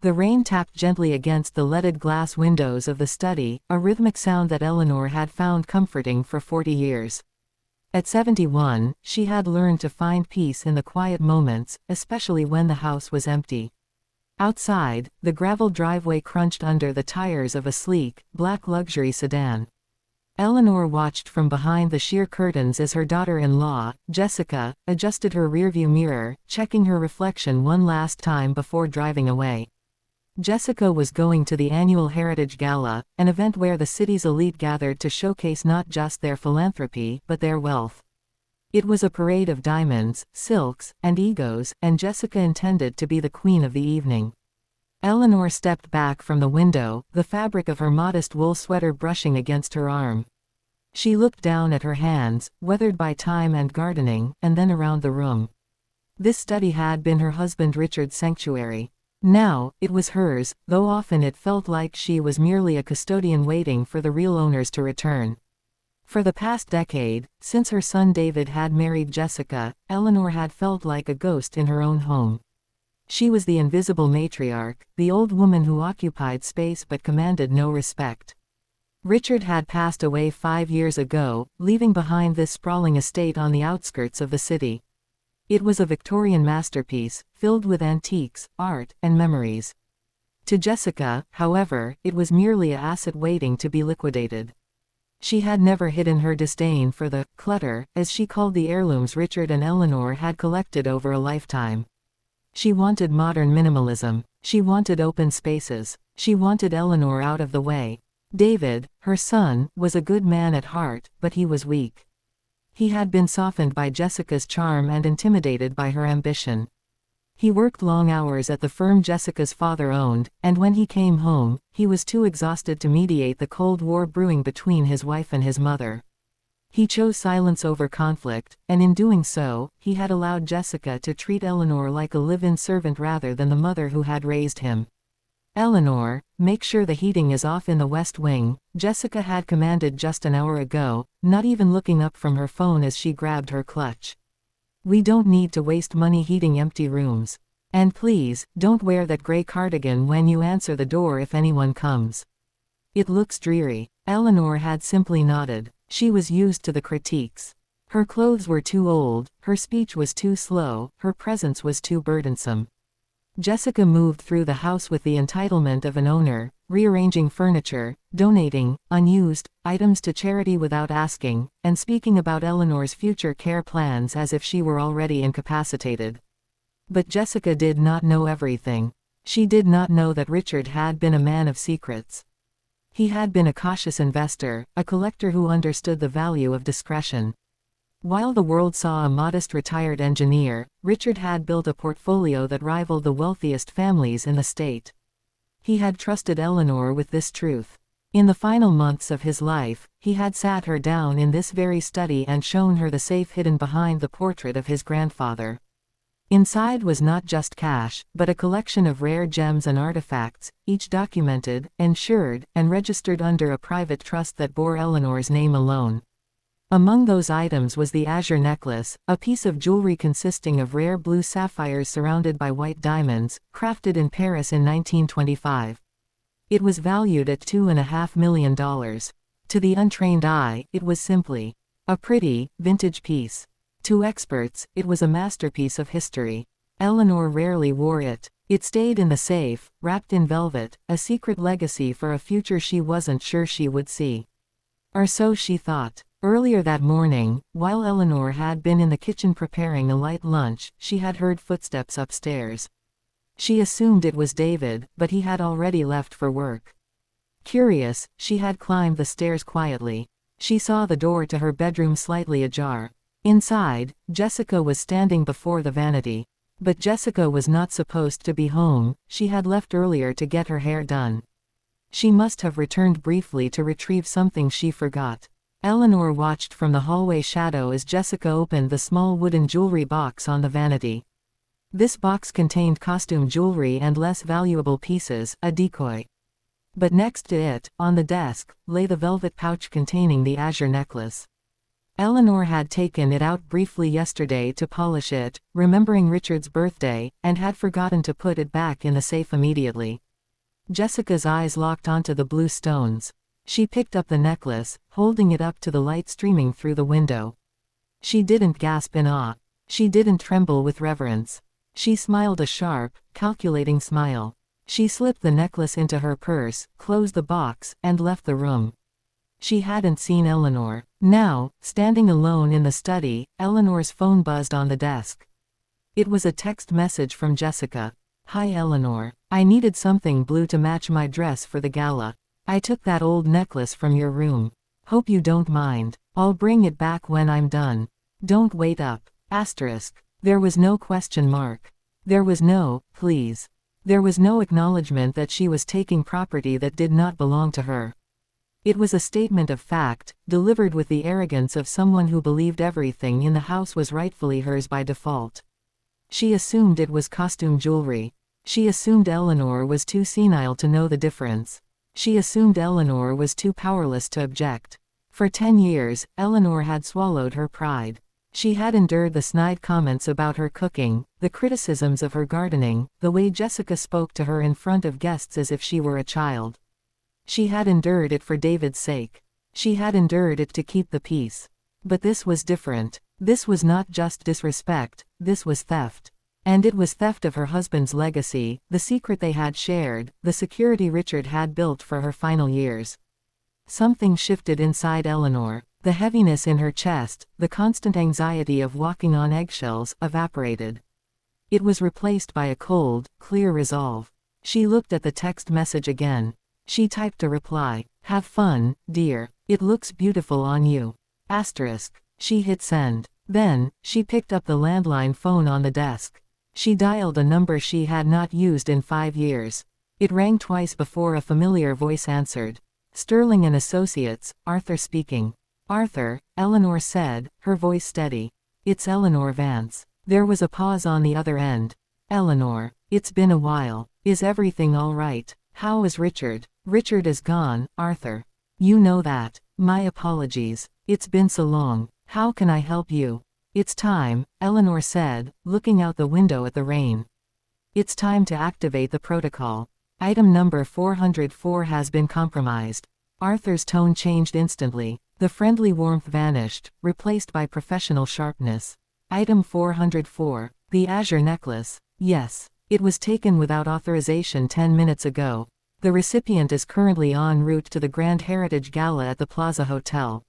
The rain tapped gently against the leaded glass windows of the study, a rhythmic sound that Eleanor had found comforting for 40 years. At 71, she had learned to find peace in the quiet moments, especially when the house was empty. Outside, the gravel driveway crunched under the tires of a sleek, black luxury sedan. Eleanor watched from behind the sheer curtains as her daughter-in-law, Jessica, adjusted her rearview mirror, checking her reflection one last time before driving away. Jessica was going to the annual Heritage Gala, an event where the city's elite gathered to showcase not just their philanthropy but their wealth. It was a parade of diamonds, silks, and egos, and Jessica intended to be the queen of the evening. Eleanor stepped back from the window, the fabric of her modest wool sweater brushing against her arm. She looked down at her hands, weathered by time and gardening, and then around the room. This study had been her husband Richard's sanctuary. Now, it was hers, though often it felt like she was merely a custodian waiting for the real owners to return. For the past decade, since her son David had married Jessica, Eleanor had felt like a ghost in her own home. She was the invisible matriarch, the old woman who occupied space but commanded no respect. Richard had passed away 5 years ago, leaving behind this sprawling estate on the outskirts of the city. It was a Victorian masterpiece, filled with antiques, art, and memories. To Jessica, however, it was merely an asset waiting to be liquidated. She had never hidden her disdain for the clutter, as she called the heirlooms Richard and Eleanor had collected over a lifetime. She wanted modern minimalism. She wanted open spaces. She wanted Eleanor out of the way. David, her son, was a good man at heart, but he was weak. He had been softened by Jessica's charm and intimidated by her ambition. He worked long hours at the firm Jessica's father owned, and when he came home, he was too exhausted to mediate the Cold War brewing between his wife and his mother. He chose silence over conflict, and in doing so, he had allowed Jessica to treat Eleanor like a live-in servant rather than the mother who had raised him. "Eleanor, make sure the heating is off in the West Wing," Jessica had commanded just an hour ago, not even looking up from her phone as she grabbed her clutch. "We don't need to waste money heating empty rooms. And please, don't wear that gray cardigan when you answer the door if anyone comes. It looks dreary." Eleanor had simply nodded. She was used to the critiques. Her clothes were too old, her speech was too slow, her presence was too burdensome. Jessica moved through the house with the entitlement of an owner, rearranging furniture, donating unused items to charity without asking, and speaking about Eleanor's future care plans as if she were already incapacitated. But Jessica did not know everything. She did not know that Richard had been a man of secrets. He had been a cautious investor, a collector who understood the value of discretion. While the world saw a modest retired engineer, Richard had built a portfolio that rivaled the wealthiest families in the state. He had trusted Eleanor with this truth. In the final months of his life, he had sat her down in this very study and shown her the safe hidden behind the portrait of his grandfather. Inside was not just cash, but a collection of rare gems and artifacts, each documented, insured, and registered under a private trust that bore Eleanor's name alone. Among those items was the azure necklace, a piece of jewelry consisting of rare blue sapphires surrounded by white diamonds, crafted in Paris in 1925. It was valued at $2.5 million. To the untrained eye, it was simply a pretty, vintage piece. To experts, it was a masterpiece of history. Eleanor rarely wore it. It stayed in the safe, wrapped in velvet, a secret legacy for a future she wasn't sure she would see. Or so she thought. Earlier that morning, while Eleanor had been in the kitchen preparing a light lunch, she had heard footsteps upstairs. She assumed it was David, but he had already left for work. Curious, she had climbed the stairs quietly. She saw the door to her bedroom slightly ajar. Inside, Jessica was standing before the vanity. But Jessica was not supposed to be home. She had left earlier to get her hair done. She must have returned briefly to retrieve something she forgot. Eleanor watched from the hallway shadow as Jessica opened the small wooden jewelry box on the vanity. This box contained costume jewelry and less valuable pieces, a decoy. But next to it, on the desk, lay the velvet pouch containing the azure necklace. Eleanor had taken it out briefly yesterday to polish it, remembering Richard's birthday, and had forgotten to put it back in the safe immediately. Jessica's eyes locked onto the blue stones. She picked up the necklace, holding it up to the light streaming through the window. She didn't gasp in awe. She didn't tremble with reverence. She smiled a sharp, calculating smile. She slipped the necklace into her purse, closed the box, and left the room. She hadn't seen Eleanor. Now, standing alone in the study, Eleanor's phone buzzed on the desk. It was a text message from Jessica. "Hi Eleanor. I needed something blue to match my dress for the gala. I took that old necklace from your room. Hope you don't mind. I'll bring it back when I'm done. Don't wait up. Asterisk. There was no question mark. There was no, please. There was no acknowledgement that she was taking property that did not belong to her. It was a statement of fact, delivered with the arrogance of someone who believed everything in the house was rightfully hers by default. She assumed it was costume jewelry. She assumed Eleanor was too senile to know the difference. She assumed Eleanor was too powerless to object. For 10 years, Eleanor had swallowed her pride. She had endured the snide comments about her cooking, the criticisms of her gardening, the way Jessica spoke to her in front of guests as if she were a child. She had endured it for David's sake. She had endured it to keep the peace. But this was different. This was not just disrespect, this was theft. And it was theft of her husband's legacy, the secret they had shared, the security Richard had built for her final years. Something shifted inside Eleanor. The heaviness in her chest, the constant anxiety of walking on eggshells, evaporated. It was replaced by a cold, clear resolve. She looked at the text message again. She typed a reply. "Have fun, dear. It looks beautiful on you." Asterisk. She hit send. Then, she picked up the landline phone on the desk. She dialed a number she had not used in 5 years. It rang twice before a familiar voice answered. "Sterling and Associates, Arthur speaking." "Arthur," Eleanor said, her voice steady. "It's Eleanor Vance." There was a pause on the other end. "Eleanor, it's been a while. Is everything all right? How is Richard?" "Richard is gone, Arthur. You know that. My apologies. It's been so long. How can I help you?" "It's time," Eleanor said, looking out the window at the rain. "It's time to activate the protocol. Item number 404 has been compromised." Arthur's tone changed instantly. The friendly warmth vanished, replaced by professional sharpness. Item 404. The azure necklace. Yes. It was taken without authorization 10 minutes ago. The recipient is currently en route to the Grand Heritage Gala at the Plaza Hotel.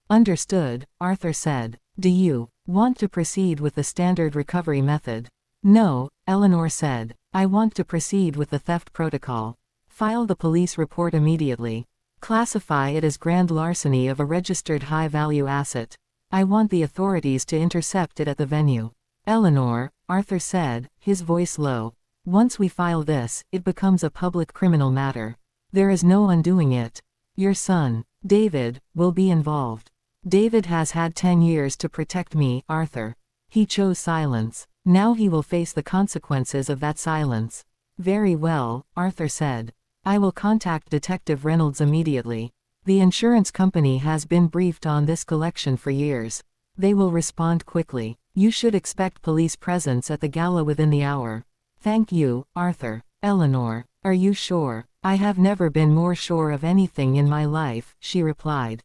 "Understood," Arthur said. "Do you want to proceed with the standard recovery method?" "No," Eleanor said. "I want to proceed with the theft protocol. File the police report immediately. Classify it as grand larceny of a registered high-value asset. I want the authorities to intercept it at the venue." "Eleanor," Arthur said, his voice low. "Once we file this, it becomes a public criminal matter. There is no undoing it. Your son, David, will be involved. David has had 10 years to protect me, Arthur. He chose silence. Now he will face the consequences of that silence." "Very well," Arthur said. "I will contact Detective Reynolds immediately. The insurance company has been briefed on this collection for years. They will respond quickly. You should expect police presence at the gala within the hour." "Thank you, Arthur." "Eleanor, are you sure?" "I have never been more sure of anything in my life," she replied.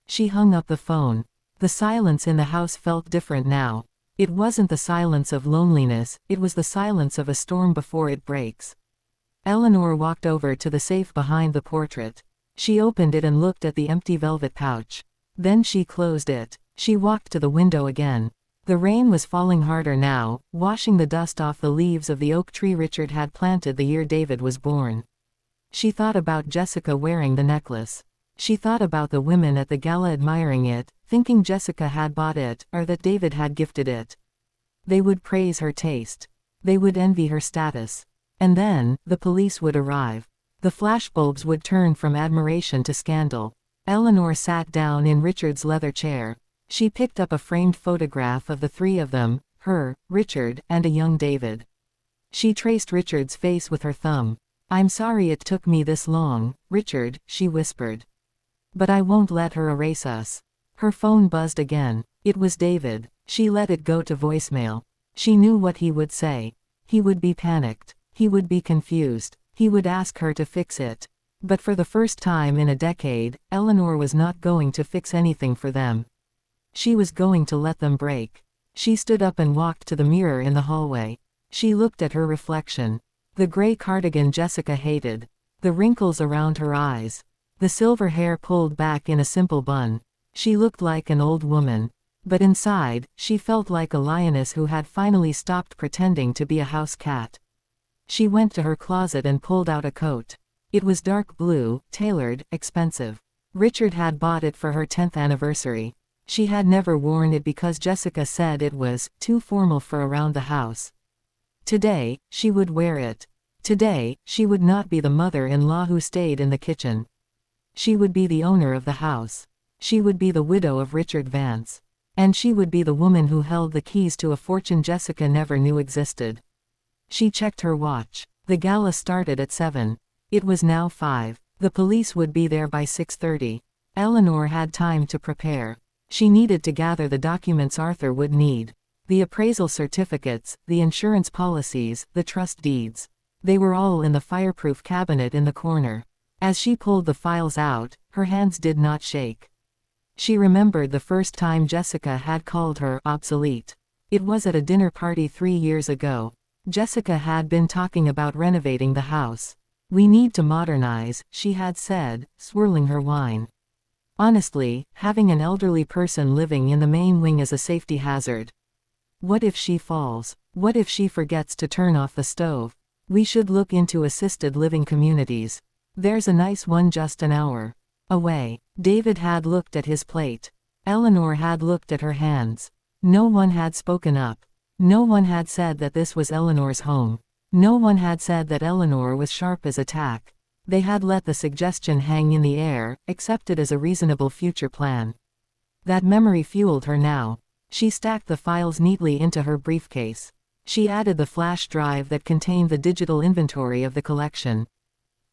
She hung up the phone. The silence in the house felt different now. It wasn't the silence of loneliness, it was the silence of a storm before it breaks. Eleanor walked over to the safe behind the portrait. She opened it and looked at the empty velvet pouch. Then she closed it. She walked to the window again. The rain was falling harder now, washing the dust off the leaves of the oak tree Richard had planted the year David was born. She thought about Jessica wearing the necklace. She thought about the women at the gala admiring it, thinking Jessica had bought it, or that David had gifted it. They would praise her taste. They would envy her status. And then, the police would arrive. The flashbulbs would turn from admiration to scandal. Eleanor sat down in Richard's leather chair. She picked up a framed photograph of the 3 of them, her, Richard, and a young David. She traced Richard's face with her thumb. "I'm sorry it took me this long, Richard," she whispered. "But I won't let her erase us. Her phone buzzed again. It was David. She let it go to voicemail. She knew what he would say. He would be panicked. He would be confused. He would ask her to fix it. But for the first time in a decade, Eleanor was not going to fix anything for them. She was going to let them break. She stood up and walked to the mirror in the hallway. She looked at her reflection. The gray cardigan Jessica hated. The wrinkles around her eyes. The silver hair pulled back in a simple bun. She looked like an old woman. But inside, she felt like a lioness who had finally stopped pretending to be a house cat. She went to her closet and pulled out a coat. It was dark blue, tailored, expensive. Richard had bought it for her 10th anniversary. She had never worn it because Jessica said it was too formal for around the house. Today, she would wear it. Today, she would not be the mother-in-law who stayed in the kitchen. She would be the owner of the house. She would be the widow of Richard Vance. And she would be the woman who held the keys to a fortune Jessica never knew existed. She checked her watch. The gala started at 7. It was now 5. The police would be there by 6:30. Eleanor had time to prepare. She needed to gather the documents Arthur would need. The appraisal certificates, the insurance policies, the trust deeds. They were all in the fireproof cabinet in the corner. As she pulled the files out, her hands did not shake. She remembered the first time Jessica had called her obsolete. It was at a dinner party 3 years ago. Jessica had been talking about renovating the house. "We need to modernize," she had said, swirling her wine. Honestly, having an elderly person living in the main wing is a safety hazard. What if she falls? What if she forgets to turn off the stove? We should look into assisted living communities. There's a nice one just an hour away. David had looked at his plate. Eleanor had looked at her hands. No one had spoken up. No one had said that this was Eleanor's home. No one had said that Eleanor was sharp as a tack. They had let the suggestion hang in the air, accepted as a reasonable future plan. That memory fueled her now. She stacked the files neatly into her briefcase. She added the flash drive that contained the digital inventory of the collection.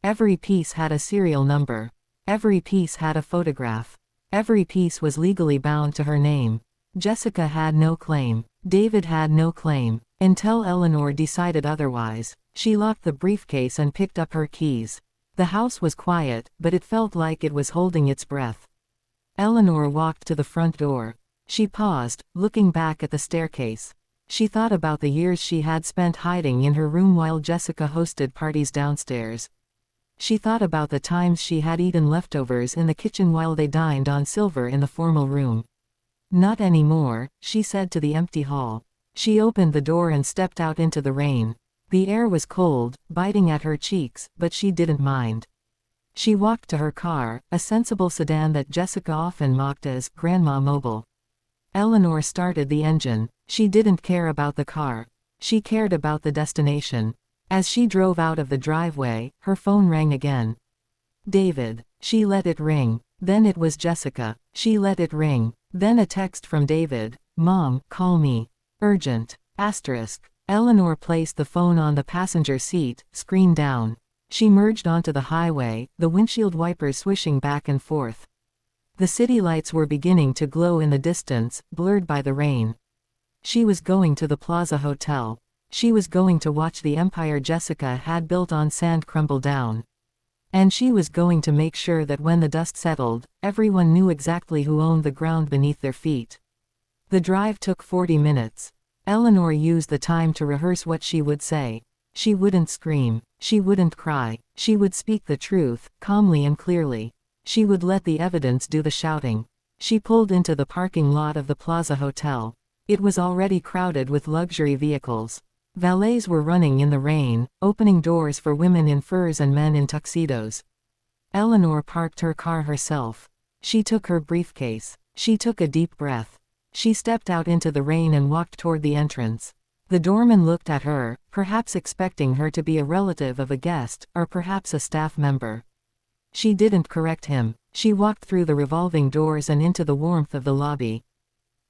Every piece had a serial number. Every piece had a photograph. Every piece was legally bound to her name. Jessica had no claim. David had no claim. Until Eleanor decided otherwise. She locked the briefcase and picked up her keys. The house was quiet, but it felt like it was holding its breath. Eleanor walked to the front door. She paused, looking back at the staircase. She thought about the years she had spent hiding in her room while Jessica hosted parties downstairs. She thought about the times she had eaten leftovers in the kitchen while they dined on silver in the formal room. "Not anymore," she said to the empty hall. She opened the door and stepped out into the rain. The air was cold, biting at her cheeks, but she didn't mind. She walked to her car, a sensible sedan that Jessica often mocked as Grandma Mobile. Eleanor started the engine. She didn't care about the car. She cared about the destination. As she drove out of the driveway, her phone rang again. David. She let it ring. Then it was Jessica. She let it ring. Then a text from David. "Mom, call me. Urgent. Asterisk." Eleanor placed the phone on the passenger seat, screen down. She merged onto the highway, the windshield wipers swishing back and forth. The city lights were beginning to glow in the distance, blurred by the rain. She was going to the Plaza Hotel. She was going to watch the empire Jessica had built on sand crumble down. And she was going to make sure that when the dust settled, everyone knew exactly who owned the ground beneath their feet. The drive took 40 minutes. Eleanor used the time to rehearse what she would say. She wouldn't scream. She wouldn't cry. She would speak the truth, calmly and clearly. She would let the evidence do the shouting. She pulled into the parking lot of the Plaza Hotel. It was already crowded with luxury vehicles. Valets were running in the rain, opening doors for women in furs and men in tuxedos. Eleanor parked her car herself. She took her briefcase. She took a deep breath. She stepped out into the rain and walked toward the entrance. The doorman looked at her, perhaps expecting her to be a relative of a guest, or perhaps a staff member. She didn't correct him. She walked through the revolving doors and into the warmth of the lobby.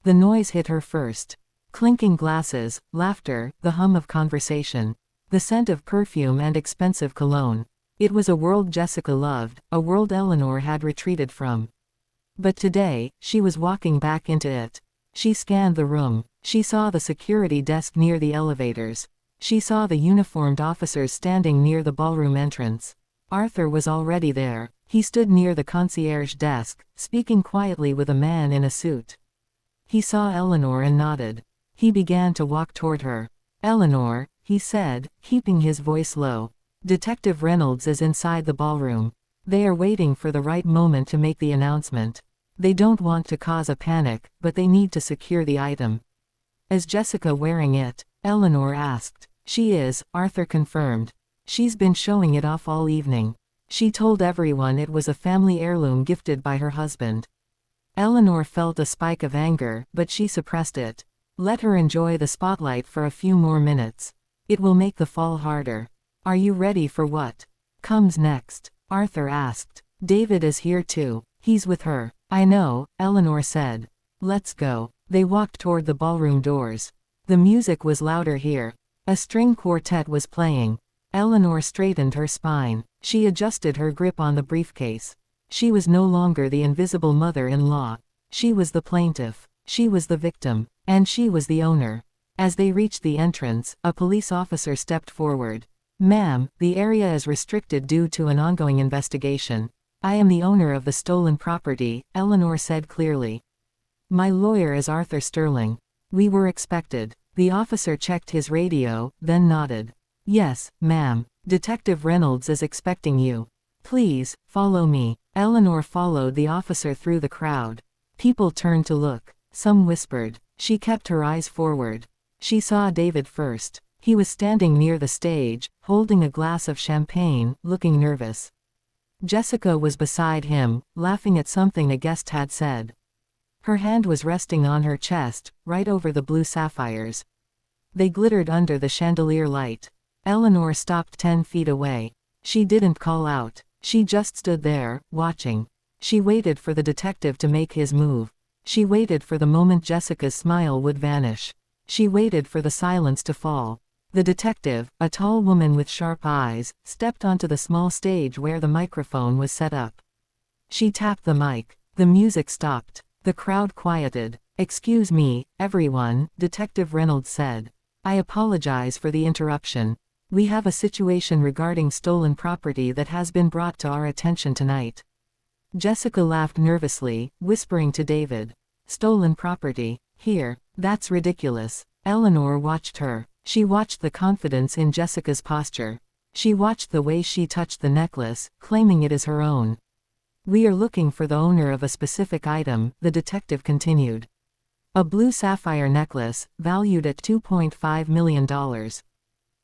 The noise hit her first. Clinking glasses, laughter, the hum of conversation. The scent of perfume and expensive cologne. It was a world Jessica loved, a world Eleanor had retreated from. But today, she was walking back into it. She scanned the room. She saw the security desk near the elevators. She saw the uniformed officers standing near the ballroom entrance. Arthur was already there. He stood near the concierge desk, speaking quietly with a man in a suit. He saw Eleanor and nodded. He began to walk toward her. "Eleanor," he said, keeping his voice low. "Detective Reynolds is inside the ballroom. They are waiting for the right moment to make the announcement. They don't want to cause a panic, but they need to secure the item." "Is Jessica wearing it?" Eleanor asked. "She is," Arthur confirmed. "She's been showing it off all evening. She told everyone it was a family heirloom gifted by her husband." Eleanor felt a spike of anger, but she suppressed it. Let her enjoy the spotlight for a few more minutes. It will make the fall harder. "Are you ready for what comes next?" Arthur asked. "David is here too. He's with her." "I know," Eleanor said. "Let's go." They walked toward the ballroom doors. The music was louder here. A string quartet was playing. Eleanor straightened her spine. She adjusted her grip on the briefcase. She was no longer the invisible mother-in-law. She was the plaintiff. She was the victim. And she was the owner. As they reached the entrance, a police officer stepped forward. "Ma'am, the area is restricted due to an ongoing investigation. I am the owner of the stolen property," Eleanor said clearly. "My lawyer is Arthur Sterling. We were expected." The officer checked his radio, then nodded. "Yes, ma'am. Detective Reynolds is expecting you. Please, follow me." Eleanor followed the officer through the crowd. People turned to look. Some whispered. She kept her eyes forward. She saw David first. He was standing near the stage, holding a glass of champagne, looking nervous. Jessica was beside him, laughing at something a guest had said. Her hand was resting on her chest, right over the blue sapphires. They glittered under the chandelier light. Eleanor stopped 10 feet away. She didn't call out. She just stood there, watching. She waited for the detective to make his move. She waited for the moment Jessica's smile would vanish. She waited for the silence to fall. The detective, a tall woman with sharp eyes, stepped onto the small stage where the microphone was set up. She tapped the mic. The music stopped. The crowd quieted. "Excuse me, everyone," Detective Reynolds said. "I apologize for the interruption. We have a situation regarding stolen property that has been brought to our attention tonight." Jessica laughed nervously, whispering to David. "Stolen property? Here? That's ridiculous." Eleanor watched her. She watched the confidence in Jessica's posture. She watched the way she touched the necklace, claiming it as her own. "We are looking for the owner of a specific item," the detective continued. "A blue sapphire necklace, valued at $2.5 million.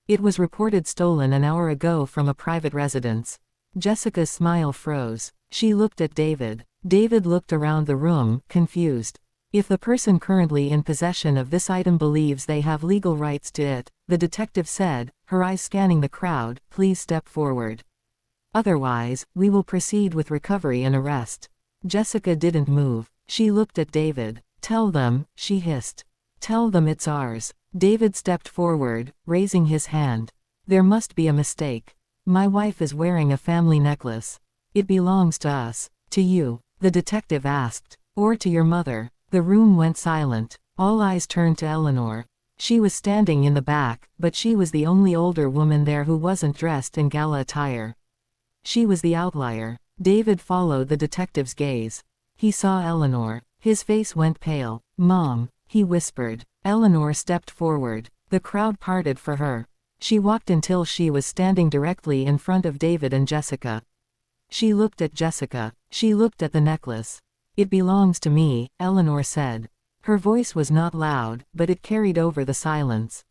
It was reported stolen an hour ago from a private residence." Jessica's smile froze. She looked at David. David looked around the room, confused. "If the person currently in possession of this item believes they have legal rights to it," the detective said, her eyes scanning the crowd, "please step forward. Otherwise, we will proceed with recovery and arrest." Jessica didn't move. She looked at David. "Tell them," she hissed. "Tell them it's ours." David stepped forward, raising his hand. "There must be a mistake. My wife is wearing a family necklace. It belongs to us." "To you?" the detective asked. "Or to your mother?" The room went silent. All eyes turned to Eleanor. She was standing in the back, but she was the only older woman there who wasn't dressed in gala attire. She was the outlier. David followed the detective's gaze. He saw Eleanor. His face went pale. "Mom," he whispered. Eleanor stepped forward. The crowd parted for her. She walked until she was standing directly in front of David and Jessica. She looked at Jessica. She looked at the necklace. "It belongs to me," Eleanor said. Her voice was not loud, but it carried over the silence.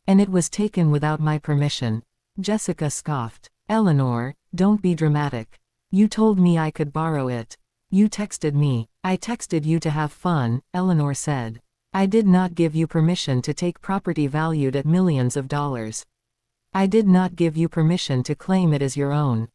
"And it was taken without my permission." Jessica scoffed. "Eleanor, don't be dramatic. You told me I could borrow it. You texted me." "I texted you to have fun," Eleanor said. "I did not give you permission to take property valued at millions of dollars. I did not give you permission to claim it as your own.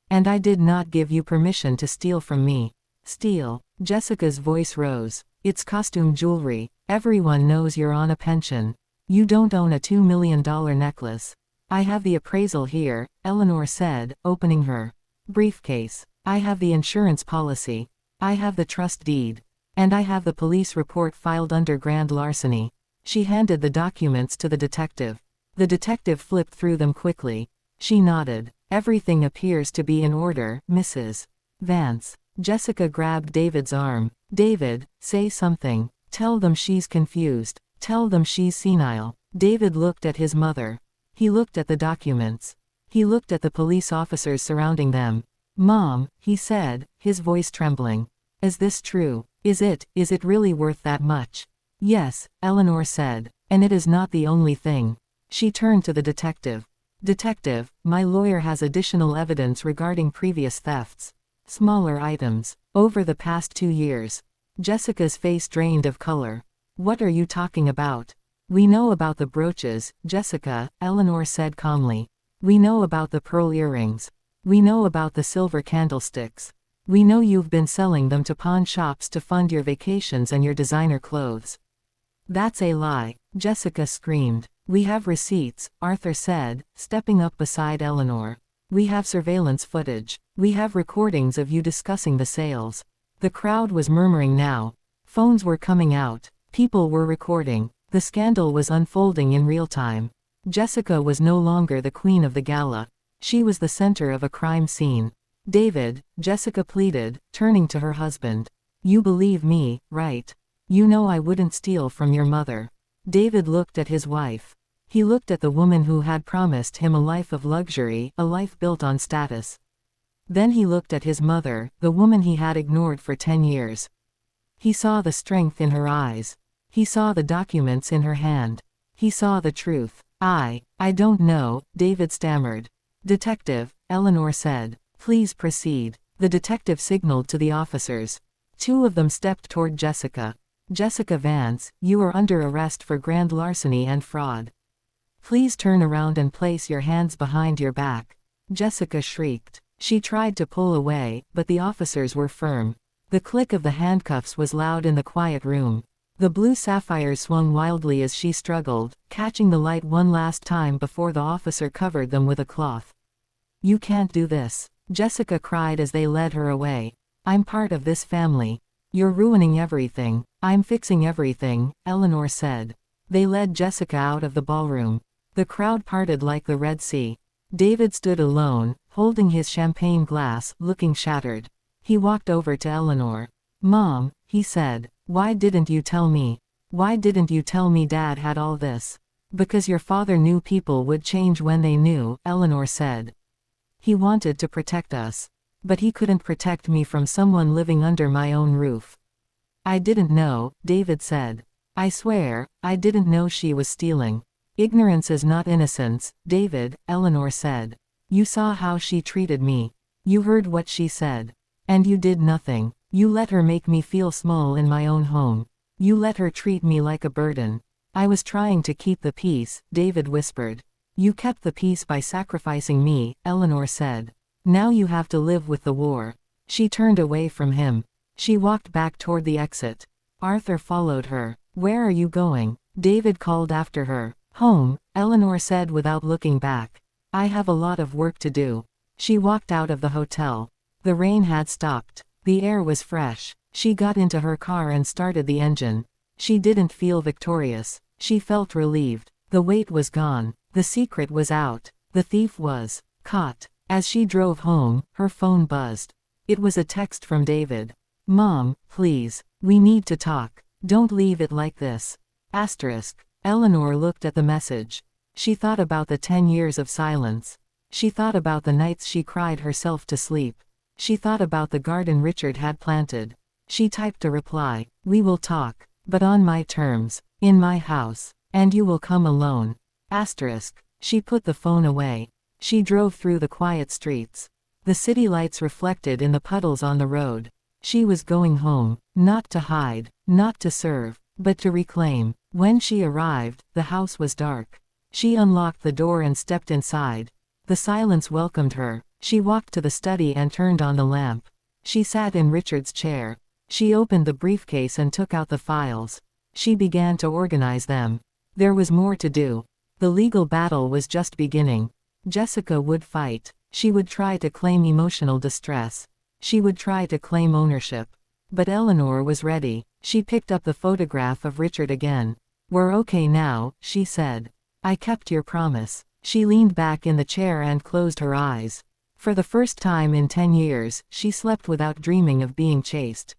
And I did not give you permission to steal from me." "Steal?" Jessica's voice rose. "It's costume jewelry. Everyone knows you're on a pension. You don't own a $2 million necklace." "I have the appraisal here," Eleanor said, opening her briefcase. "I have the insurance policy. I have the trust deed. And I have the police report filed under grand larceny. She handed the documents to the detective. The detective flipped through them quickly. She nodded. Everything appears to be in order, Mrs. Vance. Jessica grabbed David's arm. David, say something. Tell them she's confused. Tell them she's senile. David looked at his mother. He looked at the documents. He looked at the police officers surrounding them. Mom, he said, his voice trembling. Is this true? Is it really worth that much? Yes, Eleanor said. And it is not the only thing. She turned to the detective. Detective, my lawyer has additional evidence regarding previous thefts. Smaller items. Over the past 2 years. Jessica's face drained of color. What are you talking about? We know about the brooches, Jessica, Eleanor said calmly. We know about the pearl earrings. We know about the silver candlesticks. We know you've been selling them to pawn shops to fund your vacations and your designer clothes. That's a lie, Jessica screamed. We have receipts, Arthur said, stepping up beside Eleanor. We have surveillance footage. We have recordings of you discussing the sales. The crowd was murmuring now. Phones were coming out. People were recording. The scandal was unfolding in real time. Jessica was no longer the queen of the gala. She was the center of a crime scene. David, Jessica pleaded, turning to her husband. You believe me, right? You know I wouldn't steal from your mother. David looked at his wife. He looked at the woman who had promised him a life of luxury, a life built on status. Then he looked at his mother, the woman he had ignored for 10 years. He saw the strength in her eyes. He saw the documents in her hand. He saw the truth. I don't know, David stammered. Detective, Eleanor said. Please proceed. The detective signaled to the officers. 2 of them stepped toward Jessica. Jessica Vance, you are under arrest for grand larceny and fraud. Please turn around and place your hands behind your back. Jessica shrieked. She tried to pull away, but the officers were firm. The click of the handcuffs was loud in the quiet room. The blue sapphires swung wildly as she struggled, catching the light one last time before the officer covered them with a cloth. You can't do this, Jessica cried as they led her away. I'm part of this family. You're ruining everything. I'm fixing everything, Eleanor said. They led Jessica out of the ballroom. The crowd parted like the Red Sea. David stood alone, holding his champagne glass, looking shattered. He walked over to Eleanor. Mom, he said, why didn't you tell me? Why didn't you tell me Dad had all this? Because your father knew people would change when they knew, Eleanor said. He wanted to protect us. But he couldn't protect me from someone living under my own roof. I didn't know, David said. I swear, I didn't know she was stealing. Ignorance is not innocence, David, Eleanor said. You saw how she treated me. You heard what she said. And you did nothing. You let her make me feel small in my own home. You let her treat me like a burden. I was trying to keep the peace, David whispered. You kept the peace by sacrificing me, Eleanor said. Now you have to live with the war. She turned away from him. She walked back toward the exit. Arthur followed her. Where are you going? David called after her. Home, Eleanor said without looking back. I have a lot of work to do. She walked out of the hotel. The rain had stopped. The air was fresh. She got into her car and started the engine. She didn't feel victorious. She felt relieved. The weight was gone. The secret was out. The thief was caught. As she drove home, her phone buzzed. It was a text from David. Mom, please. We need to talk. Don't leave it like this. Asterisk. Eleanor looked at the message. She thought about the 10 years of silence. She thought about the nights she cried herself to sleep. She thought about the garden Richard had planted. She typed a reply. We will talk. But on my terms. In my house. And you will come alone. Asterisk. She put the phone away. She drove through the quiet streets. The city lights reflected in the puddles on the road. She was going home, not to hide, not to serve, but to reclaim. When she arrived, the house was dark. She unlocked the door and stepped inside. The silence welcomed her. She walked to the study and turned on the lamp. She sat in Richard's chair. She opened the briefcase and took out the files. She began to organize them. There was more to do. The legal battle was just beginning. Jessica would fight. She would try to claim emotional distress. She would try to claim ownership. But Eleanor was ready. She picked up the photograph of Richard again. "We're okay now," she said. "I kept your promise." She leaned back in the chair and closed her eyes. For the first time in 10 years, she slept without dreaming of being chased.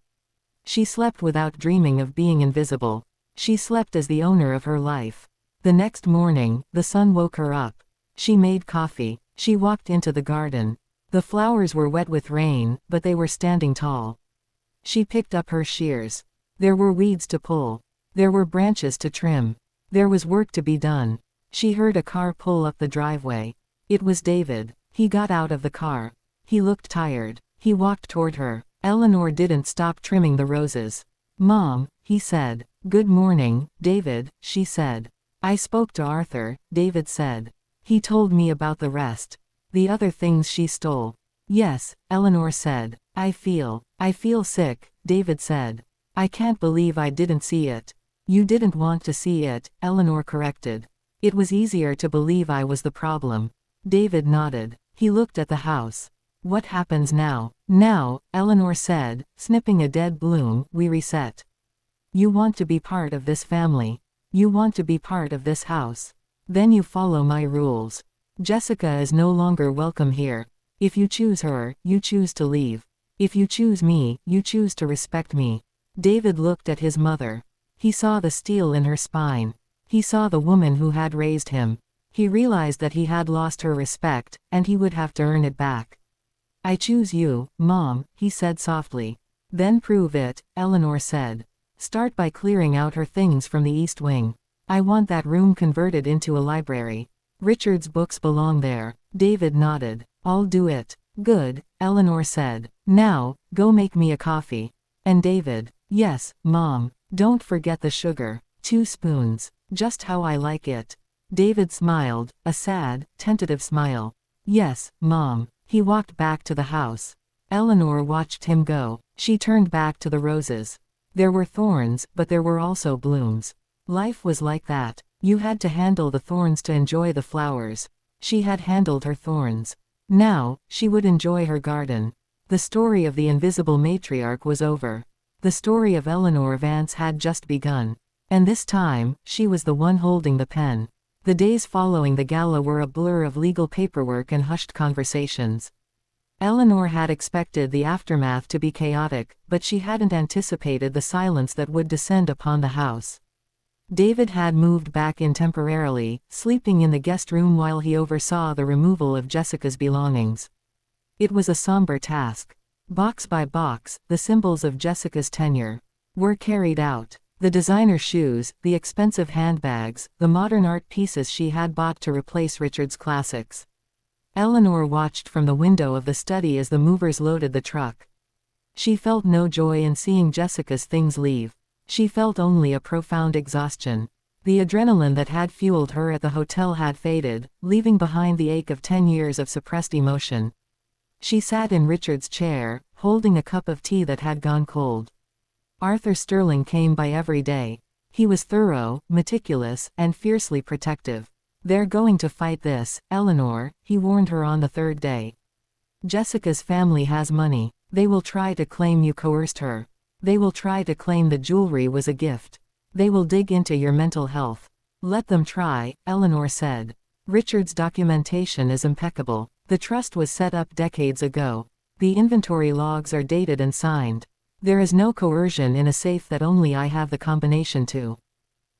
She slept without dreaming of being invisible. She slept as the owner of her life. The next morning, the sun woke her up. She made coffee. She walked into the garden. The flowers were wet with rain, but they were standing tall. She picked up her shears. There were weeds to pull. There were branches to trim. There was work to be done. She heard a car pull up the driveway. It was David. He got out of the car. He looked tired. He walked toward her. Eleanor didn't stop trimming the roses. "Mom," he said. "Good morning, David," she said. "I spoke to Arthur," David said. "He told me about the rest. The other things she stole." "Yes," Eleanor said. I feel sick," David said. "I can't believe I didn't see it." "You didn't want to see it," Eleanor corrected. "It was easier to believe I was the problem." David nodded. He looked at the house. "What happens now?" "Now," Eleanor said, snipping a dead bloom, "we reset. You want to be part of this family. You want to be part of this house. Then you follow my rules. Jessica is no longer welcome here. If you choose her, you choose to leave. If you choose me, you choose to respect me." David looked at his mother. He saw the steel in her spine. He saw the woman who had raised him. He realized that he had lost her respect, and he would have to earn it back. "I choose you, Mom," he said softly. "Then prove it," Eleanor said. "Start by clearing out her things from the east wing. I want that room converted into a library. Richard's books belong there." David nodded. "I'll do it." "Good," Eleanor said. "Now, go make me a coffee." And David, "Yes, Mom. Don't forget the sugar. 2 spoons. Just how I like it." David smiled, a sad, tentative smile. "Yes, Mom." He walked back to the house. Eleanor watched him go. She turned back to the roses. There were thorns, but there were also blooms. Life was like that. You had to handle the thorns to enjoy the flowers. She had handled her thorns. Now, she would enjoy her garden. The story of the invisible matriarch was over. The story of Eleanor Vance had just begun. And this time, she was the one holding the pen. The days following the gala were a blur of legal paperwork and hushed conversations. Eleanor had expected the aftermath to be chaotic, but she hadn't anticipated the silence that would descend upon the house. David had moved back in temporarily, sleeping in the guest room while he oversaw the removal of Jessica's belongings. It was a somber task. Box by box, the symbols of Jessica's tenure were carried out. The designer shoes, the expensive handbags, the modern art pieces she had bought to replace Richard's classics. Eleanor watched from the window of the study as the movers loaded the truck. She felt no joy in seeing Jessica's things leave. She felt only a profound exhaustion. The adrenaline that had fueled her at the hotel had faded, leaving behind the ache of 10 years of suppressed emotion. She sat in Richard's chair, holding a cup of tea that had gone cold. Arthur Sterling came by every day. He was thorough, meticulous, and fiercely protective. "They're going to fight this, Eleanor," he warned her on the 3rd day. "Jessica's family has money. They will try to claim you coerced her. They will try to claim the jewelry was a gift. They will dig into your mental health." "Let them try," Eleanor said. "Richard's documentation is impeccable. The trust was set up decades ago. The inventory logs are dated and signed. There is no coercion in a safe that only I have the combination to."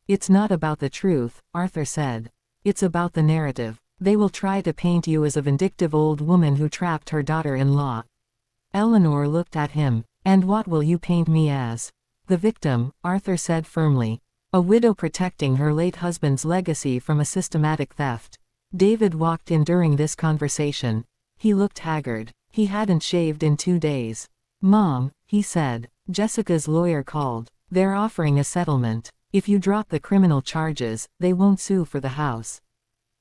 "It's not about the truth," Arthur said. "It's about the narrative. They will try to paint you as a vindictive old woman who trapped her daughter-in-law." Eleanor looked at him. "And what will you paint me as?" "The victim," Arthur said firmly. "A widow protecting her late husband's legacy from a systematic theft." David walked in during this conversation. He looked haggard. He hadn't shaved in 2 days. "Mom," he said, "Jessica's lawyer called. They're offering a settlement. If you drop the criminal charges, they won't sue for the house."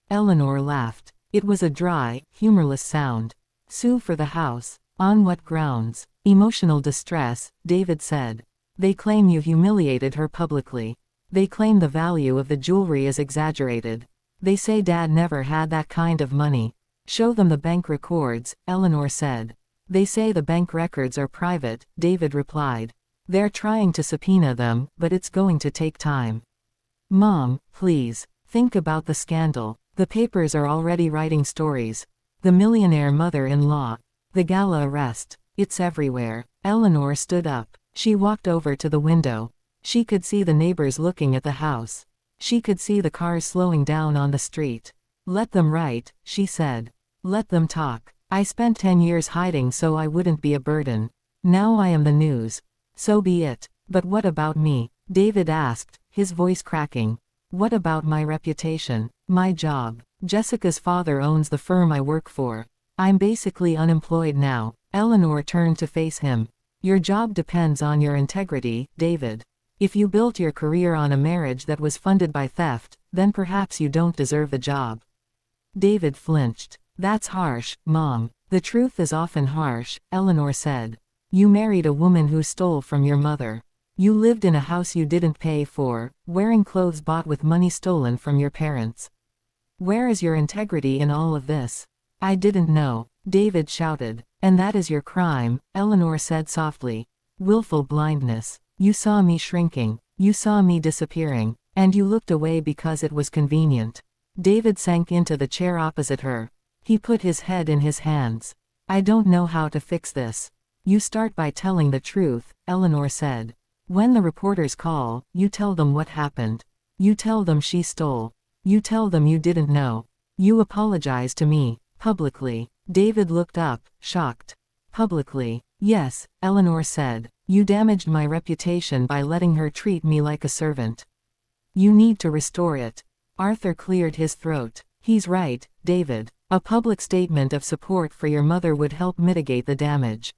Eleanor laughed. It was a dry, humorless sound. "Sue for the house? On what grounds?" "Emotional distress," David said. "They claim you humiliated her publicly. They claim the value of the jewelry is exaggerated. They say Dad never had that kind of money." "Show them the bank records," Eleanor said. They say the bank records are private, David replied. They're trying to subpoena them, but it's going to take time. Mom, please. Think about the scandal. The papers are already writing stories. The millionaire mother-in-law. The gala arrest. It's everywhere. Eleanor stood up. She walked over to the window. She could see the neighbors looking at the house. She could see the cars slowing down on the street. Let them write, she said. Let them talk. I spent 10 years hiding so I wouldn't be a burden. Now I am the news. So be it. But what about me? David asked, his voice cracking. What about my reputation? My job? Jessica's father owns the firm I work for. I'm basically unemployed now. Eleanor turned to face him. Your job depends on your integrity, David. If you built your career on a marriage that was funded by theft, then perhaps you don't deserve the job. David flinched. That's harsh, Mom. The truth is often harsh, Eleanor said. You married a woman who stole from your mother. You lived in a house you didn't pay for, wearing clothes bought with money stolen from your parents. Where is your integrity in all of this? I didn't know, David shouted. And that is your crime, Eleanor said softly. Willful blindness. You saw me shrinking. You saw me disappearing. And you looked away because it was convenient. David sank into the chair opposite her. He put his head in his hands. I don't know how to fix this. You start by telling the truth, Eleanor said. When the reporters call, you tell them what happened. You tell them she stole. You tell them you didn't know. You apologize to me, publicly. David looked up, shocked. Publicly? Yes, Eleanor said. You damaged my reputation by letting her treat me like a servant. You need to restore it. Arthur cleared his throat. He's right, David. A public statement of support for your mother would help mitigate the damage.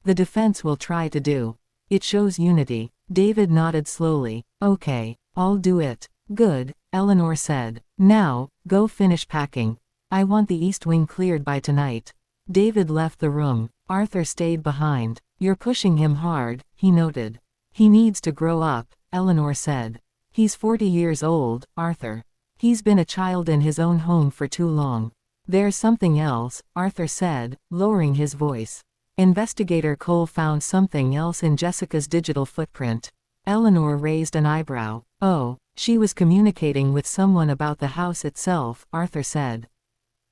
The defense will try to do. It shows unity. David nodded slowly. Okay, I'll do it. Good, Eleanor said. Now, go finish packing. I want the East Wing cleared by tonight. David left the room. Arthur stayed behind. You're pushing him hard, he noted. He needs to grow up, Eleanor said. He's 40 years old, Arthur. He's been a child in his own home for too long. There's something else, Arthur said, lowering his voice. Investigator Cole found something else in Jessica's digital footprint. Eleanor raised an eyebrow. Oh, she was communicating with someone about the house itself, Arthur said.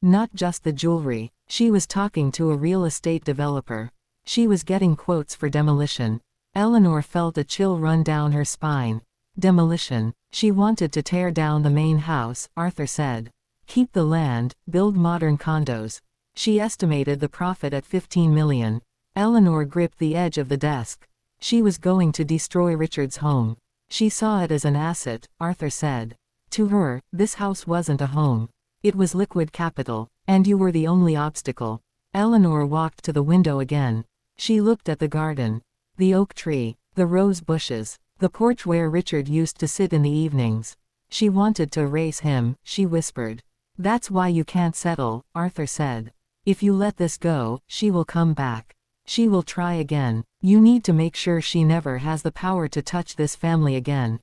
Not just the jewelry. She was talking to a real estate developer. She was getting quotes for demolition. Eleanor felt a chill run down her spine. Demolition. She wanted to tear down the main house, Arthur said. Keep the land, build modern condos. She estimated the profit at $15 million. Eleanor gripped the edge of the desk. She was going to destroy Richard's home. She saw it as an asset, Arthur said. To her, this house wasn't a home. It was liquid capital, and you were the only obstacle. Eleanor walked to the window again. She looked at the garden. The oak tree, the rose bushes, the porch where Richard used to sit in the evenings. She wanted to erase him, she whispered. That's why you can't settle, Arthur said. If you let this go, she will come back. She will try again. You need to make sure she never has the power to touch this family again.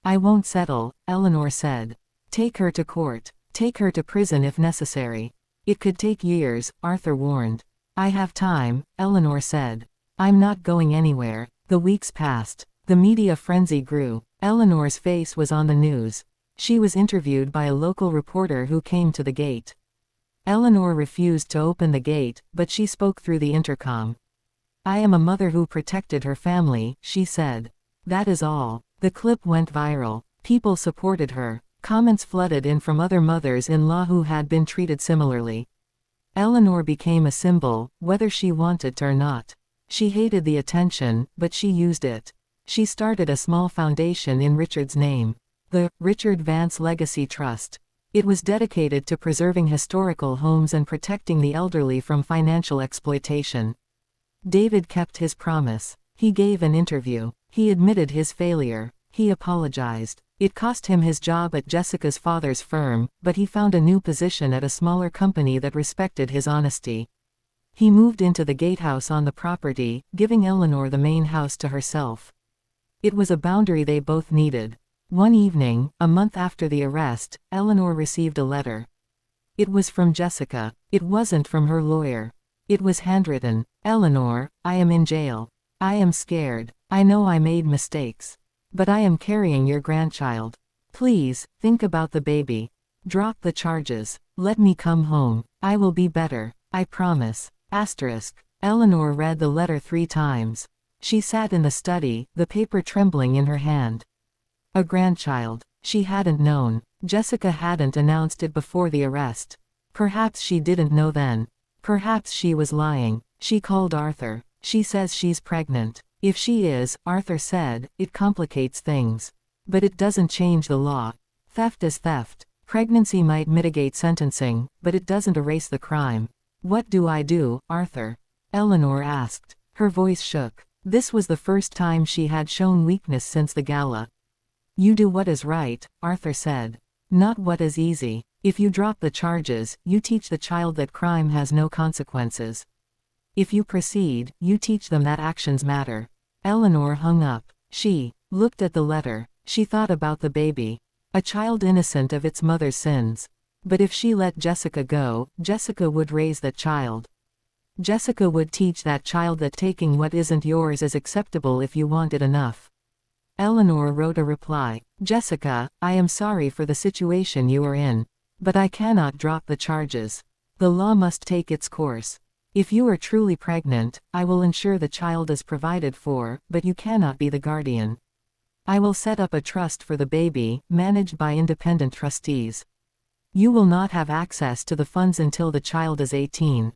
I won't settle, Eleanor said. Take her to court. Take her to prison if necessary. It could take years, Arthur warned. I have time, Eleanor said. I'm not going anywhere. The weeks passed. The media frenzy grew. Eleanor's face was on the news. She was interviewed by a local reporter who came to the gate. Eleanor refused to open the gate, but she spoke through the intercom. I am a mother who protected her family, she said. That is all. The clip went viral. People supported her. Comments flooded in from other mothers-in-law who had been treated similarly. Eleanor became a symbol, whether she wanted to or not. She hated the attention, but she used it. She started a small foundation in Richard's name. The Richard Vance Legacy Trust. It was dedicated to preserving historical homes and protecting the elderly from financial exploitation. David kept his promise. He gave an interview. He admitted his failure. He apologized. It cost him his job at Jessica's father's firm, but he found a new position at a smaller company that respected his honesty. He moved into the gatehouse on the property, giving Eleanor the main house to herself. It was a boundary they both needed. One evening, a month after the arrest, Eleanor received a letter. It was from Jessica. It wasn't from her lawyer. It was handwritten. Eleanor, I am in jail. I am scared. I know I made mistakes. But I am carrying your grandchild. Please, think about the baby. Drop the charges. Let me come home. I will be better. I promise. Asterisk. Eleanor read the letter 3 times. She sat in the study, the paper trembling in her hand. A grandchild. She hadn't known. Jessica hadn't announced it before the arrest. Perhaps she didn't know then. Perhaps she was lying. She called Arthur. She says she's pregnant. If she is, Arthur said, it complicates things. But it doesn't change the law. Theft is theft. Pregnancy might mitigate sentencing, but it doesn't erase the crime. What do I do, Arthur? Eleanor asked. Her voice shook. This was the first time she had shown weakness since the gala. You do what is right, Arthur said. Not what is easy. If you drop the charges, you teach the child that crime has no consequences. If you proceed, you teach them that actions matter. Eleanor hung up. She looked at the letter. She thought about the baby. A child innocent of its mother's sins. But if she let Jessica go, Jessica would raise that child. Jessica would teach that child that taking what isn't yours is acceptable if you want it enough. Eleanor wrote a reply. Jessica, I am sorry for the situation you are in. But I cannot drop the charges. The law must take its course. If you are truly pregnant, I will ensure the child is provided for, but you cannot be the guardian. I will set up a trust for the baby, managed by independent trustees. You will not have access to the funds until the child is 18.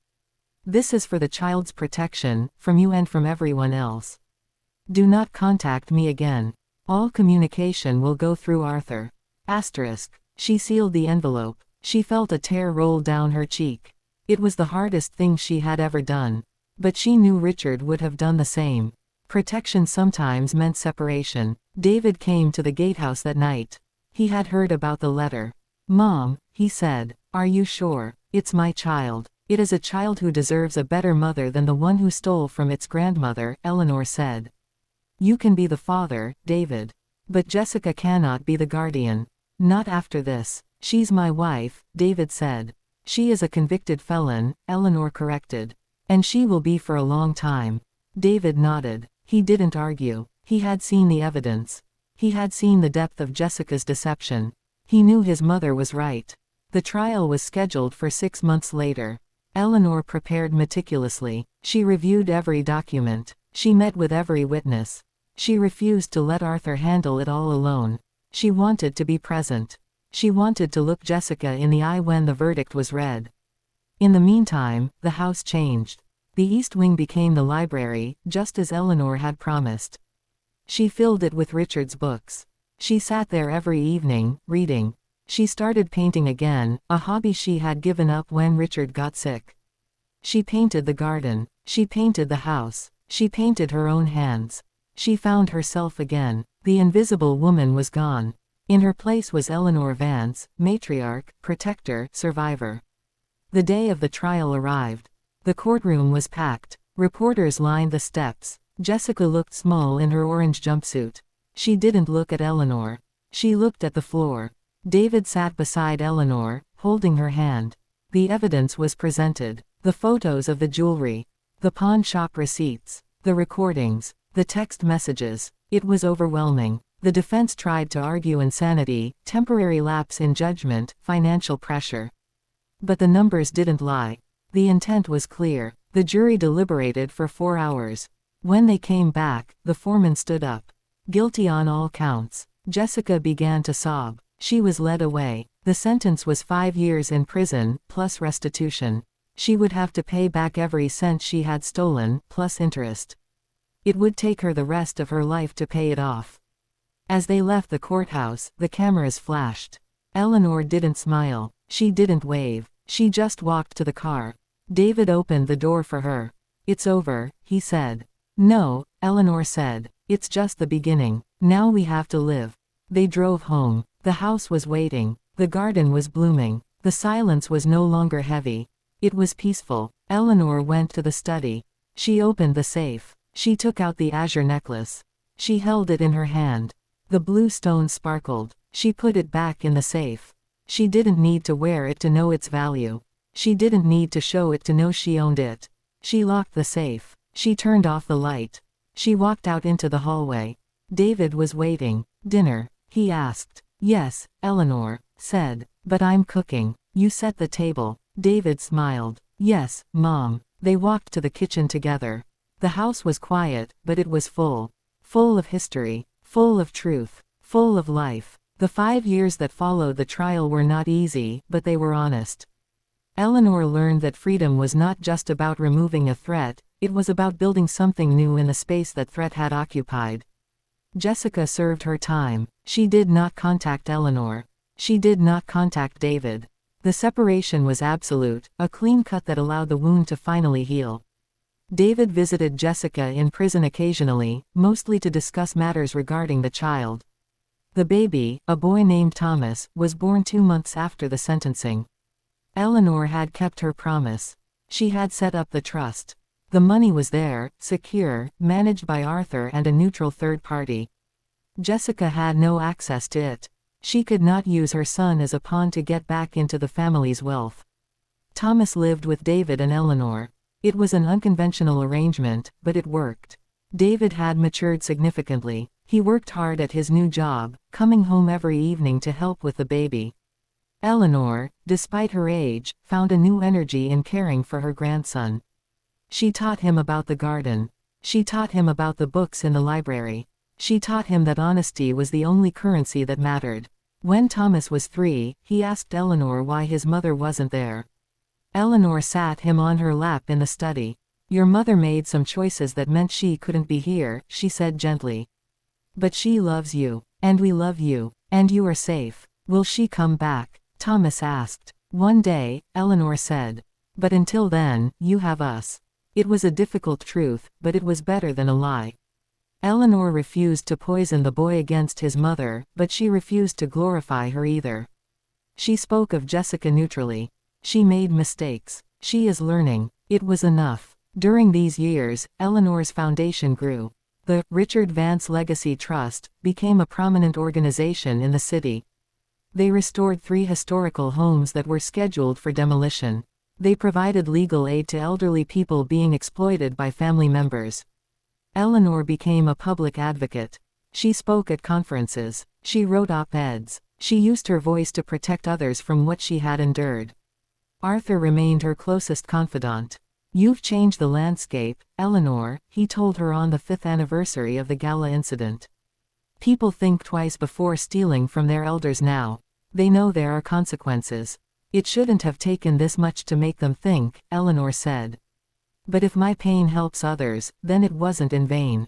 This is for the child's protection, from you and from everyone else. Do not contact me again. All communication will go through Arthur. Asterisk. She sealed the envelope. She felt a tear roll down her cheek. It was the hardest thing she had ever done. But she knew Richard would have done the same. Protection sometimes meant separation. David came to the gatehouse that night. He had heard about the letter. Mom, he said, are you sure? It's my child. It is a child who deserves a better mother than the one who stole from its grandmother, Eleanor said. You can be the father, David. But Jessica cannot be the guardian. Not after this. She's my wife, David said. She is a convicted felon, Eleanor corrected. And she will be for a long time. David nodded. He didn't argue. He had seen the evidence. He had seen the depth of Jessica's deception. He knew his mother was right. The trial was scheduled for 6 months later. Eleanor prepared meticulously. She reviewed every document. She met with every witness. She refused to let Arthur handle it all alone. She wanted to be present. She wanted to look Jessica in the eye when the verdict was read. In the meantime, the house changed. The East Wing became the library, just as Eleanor had promised. She filled it with Richard's books. She sat there every evening, reading. She started painting again, a hobby she had given up when Richard got sick. She painted the garden. She painted the house. She painted her own hands. She found herself again. The invisible woman was gone. In her place was Eleanor Vance, matriarch, protector, survivor. The day of the trial arrived. The courtroom was packed. Reporters lined the steps. Jessica looked small in her orange jumpsuit. She didn't look at Eleanor. She looked at the floor. David sat beside Eleanor, holding her hand. The evidence was presented. The photos of the jewelry. The pawn shop receipts. The recordings. The text messages. It was overwhelming. The defense tried to argue insanity, temporary lapse in judgment, financial pressure. But the numbers didn't lie. The intent was clear. The jury deliberated for 4 hours. When they came back, the foreman stood up. Guilty on all counts. Jessica began to sob. She was led away. The sentence was 5 years in prison, plus restitution. She would have to pay back every cent she had stolen, plus interest. It would take her the rest of her life to pay it off. As they left the courthouse, the cameras flashed. Eleanor didn't smile. She didn't wave. She just walked to the car. David opened the door for her. It's over, he said. No, Eleanor said. It's just the beginning. Now we have to live. They drove home. The house was waiting. The garden was blooming. The silence was no longer heavy. It was peaceful. Eleanor went to the study. She opened the safe. She took out the azure necklace. She held it in her hand. The blue stone sparkled. She put it back in the safe. She didn't need to wear it to know its value. She didn't need to show it to know she owned it. She locked the safe. She turned off the light. She walked out into the hallway. David was waiting. "Dinner?" he asked. "Yes," Eleanor said. "But I'm cooking." "You set the table." David smiled. "Yes, Mom." They walked to the kitchen together. The house was quiet, but it was full. Full of history. Full of truth. Full of life. The 5 years that followed the trial were not easy, but they were honest. Eleanor learned that freedom was not just about removing a threat, it was about building something new in the space that threat had occupied. Jessica served her time. She did not contact Eleanor. She did not contact David. The separation was absolute, a clean cut that allowed the wound to finally heal. David visited Jessica in prison occasionally, mostly to discuss matters regarding the child. The baby, a boy named Thomas, was born 2 months after the sentencing. Eleanor had kept her promise. She had set up the trust. The money was there, secure, managed by Arthur and a neutral third party. Jessica had no access to it. She could not use her son as a pawn to get back into the family's wealth. Thomas lived with David and Eleanor. It was an unconventional arrangement, but it worked. David had matured significantly. He worked hard at his new job, coming home every evening to help with the baby. Eleanor, despite her age, found a new energy in caring for her grandson. She taught him about the garden. She taught him about the books in the library. She taught him that honesty was the only currency that mattered. When Thomas was 3, he asked Eleanor why his mother wasn't there. Eleanor sat him on her lap in the study. "Your mother made some choices that meant she couldn't be here," she said gently. "But she loves you. And we love you. And you are safe." "Will she come back?" Thomas asked. "One day," Eleanor said. "But until then, you have us." It was a difficult truth, but it was better than a lie. Eleanor refused to poison the boy against his mother, but she refused to glorify her either. She spoke of Jessica neutrally. "She made mistakes. She is learning." It was enough. During these years, Eleanor's foundation grew. The Richard Vance Legacy Trust became a prominent organization in the city. They restored 3 historical homes that were scheduled for demolition. They provided legal aid to elderly people being exploited by family members. Eleanor became a public advocate. She spoke at conferences. She wrote op-eds. She used her voice to protect others from what she had endured. Arthur remained her closest confidant. "You've changed the landscape, Eleanor," he told her on the 5th anniversary of the gala incident. "People think twice before stealing from their elders now. They know there are consequences." "It shouldn't have taken this much to make them think," Eleanor said. "But if my pain helps others, then it wasn't in vain."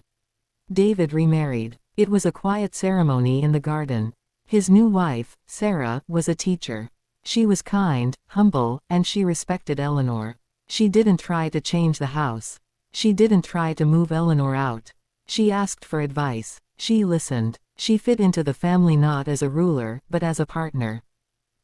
David remarried. It was a quiet ceremony in the garden. His new wife, Sarah, was a teacher. She was kind, humble, and she respected Eleanor. She didn't try to change the house. She didn't try to move Eleanor out. She asked for advice. She listened. She fit into the family not as a ruler, but as a partner.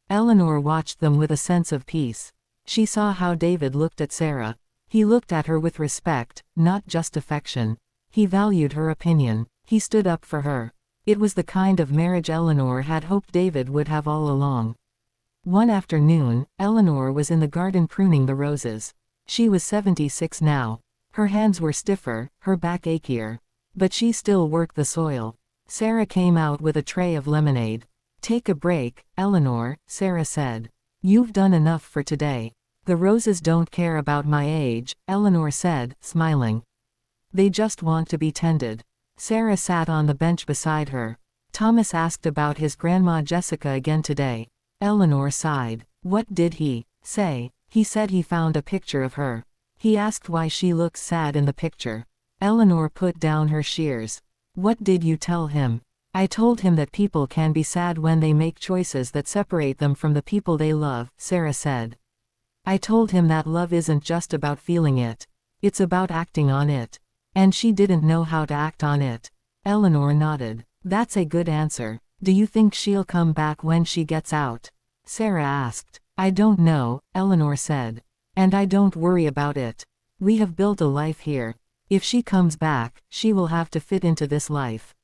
Eleanor watched them with a sense of peace. She saw how David looked at Sarah. He looked at her with respect, not just affection. He valued her opinion. He stood up for her. It was the kind of marriage Eleanor had hoped David would have all along. One afternoon, Eleanor was in the garden pruning the roses. She was 76 now. Her hands were stiffer, her back achier. But she still worked the soil. Sarah came out with a tray of lemonade. "Take a break, Eleanor," Sarah said. "You've done enough for today." "The roses don't care about my age," Eleanor said, smiling. "They just want to be tended." Sarah sat on the bench beside her. Thomas asked about his grandma Jessica again today. Eleanor sighed. "What did he say?" "He said he found a picture of her. He asked why she looks sad in the picture." Eleanor put down her shears. "What did you tell him?" "I told him that people can be sad when they make choices that separate them from the people they love," Sarah said. "I told him that love isn't just about feeling it. It's about acting on it. And she didn't know how to act on it." Eleanor nodded. "That's a good answer. Do you think she'll come back when she gets out?" Sarah asked. "I don't know," Eleanor said. "And I don't worry about it. We have built a life here. If she comes back, she will have to fit into this life.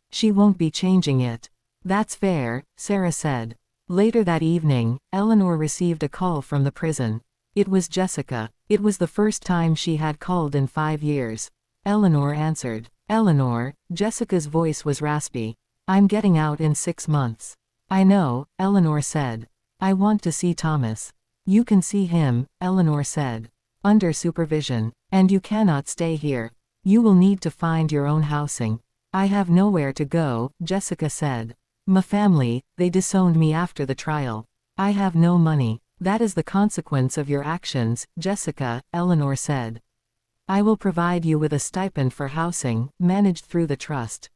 She won't be changing it." "That's fair," Sarah said. Later that evening, Eleanor received a call from the prison. It was Jessica. It was the first time she had called in 5 years. Eleanor answered. Eleanor, Jessica's voice was raspy. I'm getting out in 6 months. I know, Eleanor said. I want to see Thomas. You can see him, Eleanor said. Under supervision. And you cannot stay here. You will need to find your own housing. I have nowhere to go, Jessica said. My family, they disowned me after the trial. I have no money. That is the consequence of your actions, Jessica, Eleanor said. I will provide you with a stipend for housing, managed through the trust.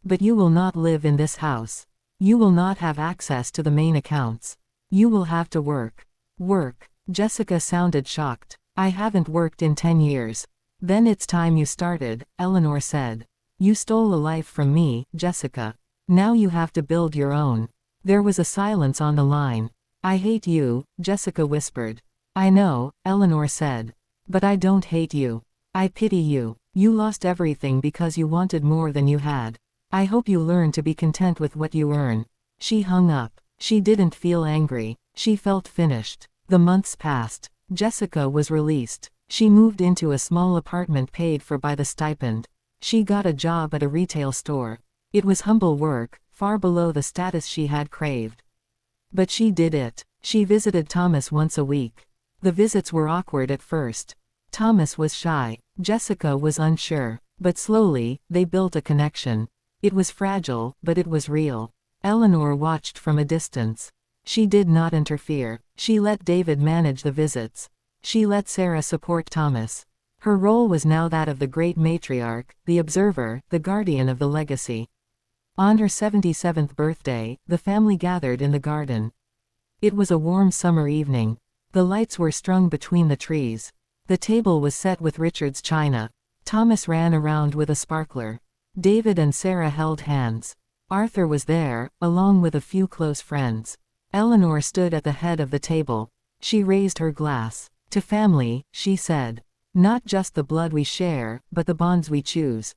But you will not live in this house. You will not have access to the main accounts. You will have to work. Work. Jessica sounded shocked. I haven't worked in 10 years. Then it's time you started, Eleanor said. You stole a life from me, Jessica. Now you have to build your own. There was a silence on the line. I hate you, Jessica whispered. I know, Eleanor said. But I don't hate you. I pity you. You lost everything because you wanted more than you had. I hope you learn to be content with what you earn. She hung up. She didn't feel angry. She felt finished. The months passed. Jessica was released. She moved into a small apartment paid for by the stipend. She got a job at a retail store. It was humble work, far below the status she had craved. But she did it. She visited Thomas once a week. The visits were awkward at first. Thomas was shy. Jessica was unsure. But slowly, they built a connection. It was fragile, but it was real. Eleanor watched from a distance. She did not interfere. She let David manage the visits. She let Sarah support Thomas. Her role was now that of the great matriarch, the observer, the guardian of the legacy. On her 77th birthday, the family gathered in the garden. It was a warm summer evening. The lights were strung between the trees. The table was set with Richard's china. Thomas ran around with a sparkler. David and Sarah held hands. Arthur was there, along with a few close friends. Eleanor stood at the head of the table. She raised her glass. To family, she said. Not just the blood we share, but the bonds we choose.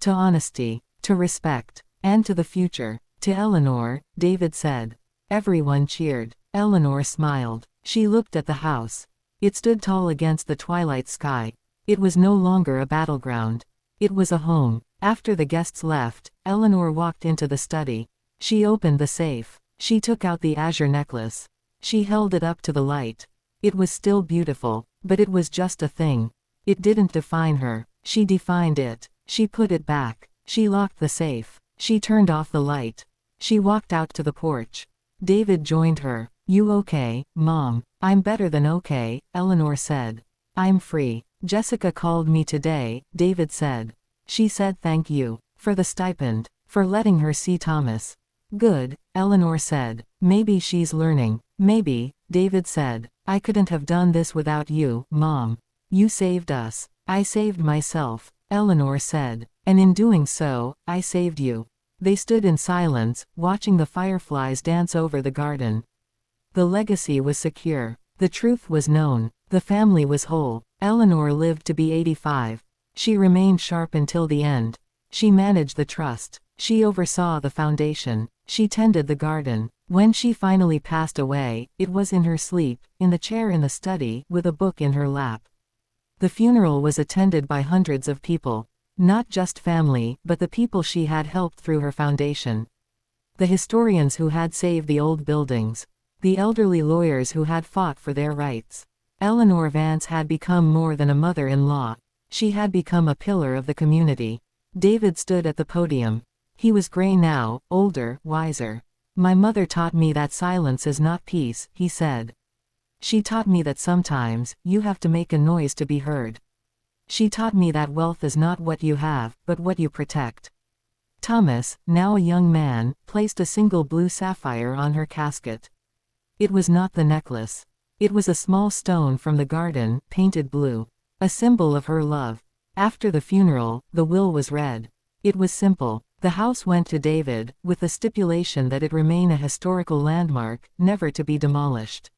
To honesty. To respect. And to the future. To Eleanor, David said. Everyone cheered. Eleanor smiled. She looked at the house. It stood tall against the twilight sky. It was no longer a battleground. It was a home. After the guests left, Eleanor walked into the study. She opened the safe. She took out the azure necklace. She held it up to the light. It was still beautiful, but it was just a thing. It didn't define her. She defined it. She put it back. She locked the safe. She turned off the light. She walked out to the porch. David joined her. You okay, Mom? I'm better than okay, Eleanor said. I'm free. Jessica called me today, David said. She said thank you. For the stipend. For letting her see Thomas. Good, Eleanor said. Maybe she's learning. Maybe, David said. I couldn't have done this without you, Mom. You saved us. I saved myself, Eleanor said. And in doing so, I saved you. They stood in silence, watching the fireflies dance over the garden. The legacy was secure. The truth was known. The family was whole. Eleanor lived to be 85. She remained sharp until the end. She managed the trust. She oversaw the foundation. She tended the garden. When she finally passed away, it was in her sleep, in the chair in the study, with a book in her lap. The funeral was attended by hundreds of people. Not just family, but the people she had helped through her foundation. The historians who had saved the old buildings. The elderly lawyers who had fought for their rights. Eleanor Vance had become more than a mother-in-law. She had become a pillar of the community. David stood at the podium. He was gray now, older, wiser. My mother taught me that silence is not peace, he said. She taught me that sometimes, you have to make a noise to be heard. She taught me that wealth is not what you have, but what you protect. Thomas, now a young man, placed a single blue sapphire on her casket. It was not the necklace. It was a small stone from the garden, painted blue. A symbol of her love. After the funeral, the will was read. It was simple. The house went to David, with the stipulation that it remain a historical landmark, never to be demolished.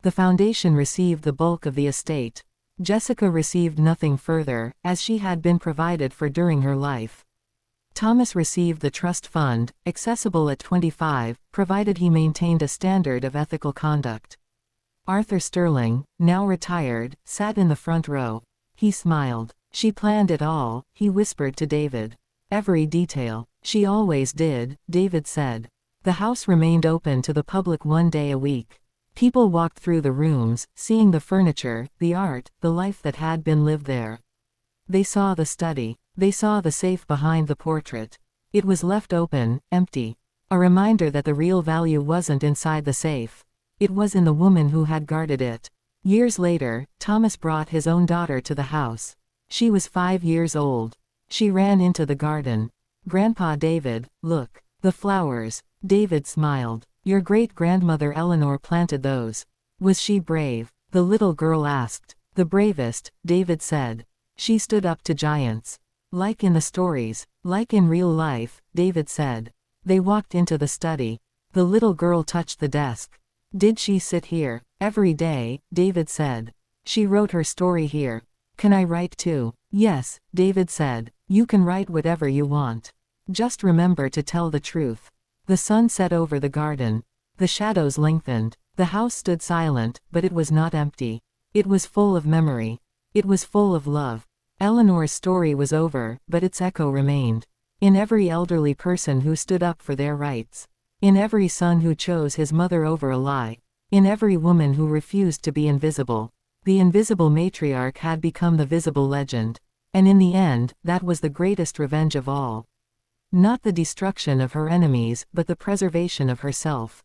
The foundation received the bulk of the estate. Jessica received nothing further, as she had been provided for during her life. Thomas received the trust fund, accessible at 25, provided he maintained a standard of ethical conduct. Arthur Sterling, now retired, sat in the front row. He smiled. She planned it all, he whispered to David. Every detail. She always did, David said. The house remained open to the public 1 day a week. People walked through the rooms, seeing the furniture, the art, the life that had been lived there. They saw the study. They saw the safe behind the portrait. It was left open, empty. A reminder that the real value wasn't inside the safe. It was in the woman who had guarded it. Years later, Thomas brought his own daughter to the house. She was 5 years old. She ran into the garden. "Grandpa David, look. The flowers." David smiled. "Your great-grandmother Eleanor planted those." "Was she brave?" the little girl asked. "The bravest," David said. "She stood up to giants. Like in the stories. Like in real life," David said. They walked into the study. The little girl touched the desk. "Did she sit here?" "Every day," David said. "She wrote her story here." "Can I write too?" "Yes," David said. "You can write whatever you want. Just remember to tell the truth." The sun set over the garden. The shadows lengthened. The house stood silent, but it was not empty. It was full of memory. It was full of love. Eleanor's story was over, but its echo remained. In every elderly person who stood up for their rights. In every son who chose his mother over a lie. In every woman who refused to be invisible. The invisible matriarch had become the visible legend. And in the end, that was the greatest revenge of all. Not the destruction of her enemies, but the preservation of herself.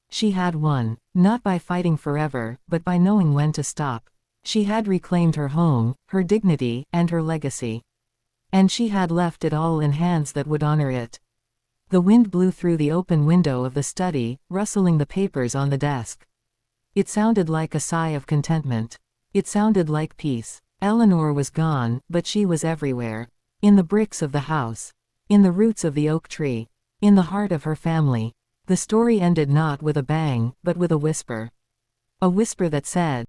She had won. Not by fighting forever, but by knowing when to stop. She had reclaimed her home, her dignity, and her legacy. And she had left it all in hands that would honor it. The wind blew through the open window of the study, rustling the papers on the desk. It sounded like a sigh of contentment. It sounded like peace. Eleanor was gone, but she was everywhere. In the bricks of the house. In the roots of the oak tree. In the heart of her family. The story ended not with a bang, but with a whisper. A whisper that said,